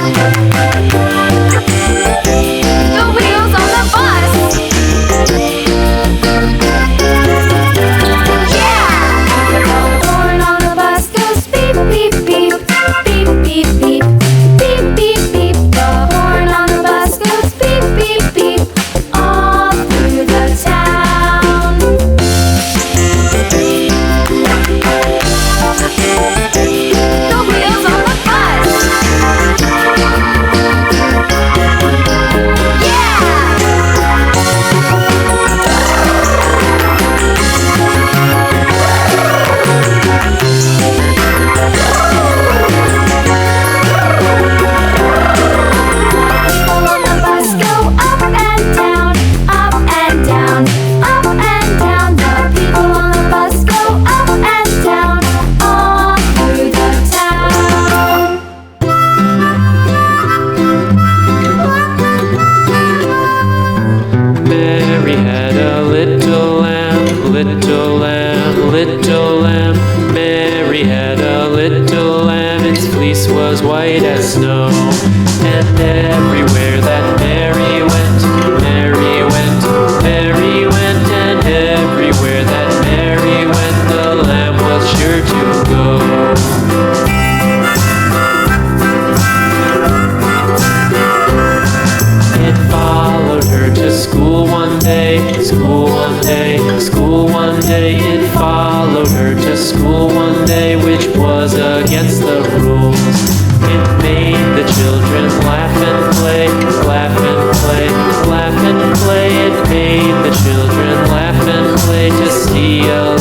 The wheels on the bus. Yeah! The horn on the bus goes beep, beep, beep. Beep, beep, beep. Beep, beep, beep. The horn on the bus goes beep, beep, beep. All through the town. The wheels on the bus. People on the bus go up and down, up and down, up and down. The people on the bus go up and down, all through the town. Mary had a little lamb, little lamb, little lamb. Mary had a little lamb, its fleece was white as snow. And everywhere that Mary went, Mary went, Mary went. And everywhere that Mary went, the lamb was sure to go. It followed her to school one day, school one day, school one day. It followed her to school one day, which was against the rules. It made the children laugh and play, laugh and play, laugh and play. It made the children laugh and play to see a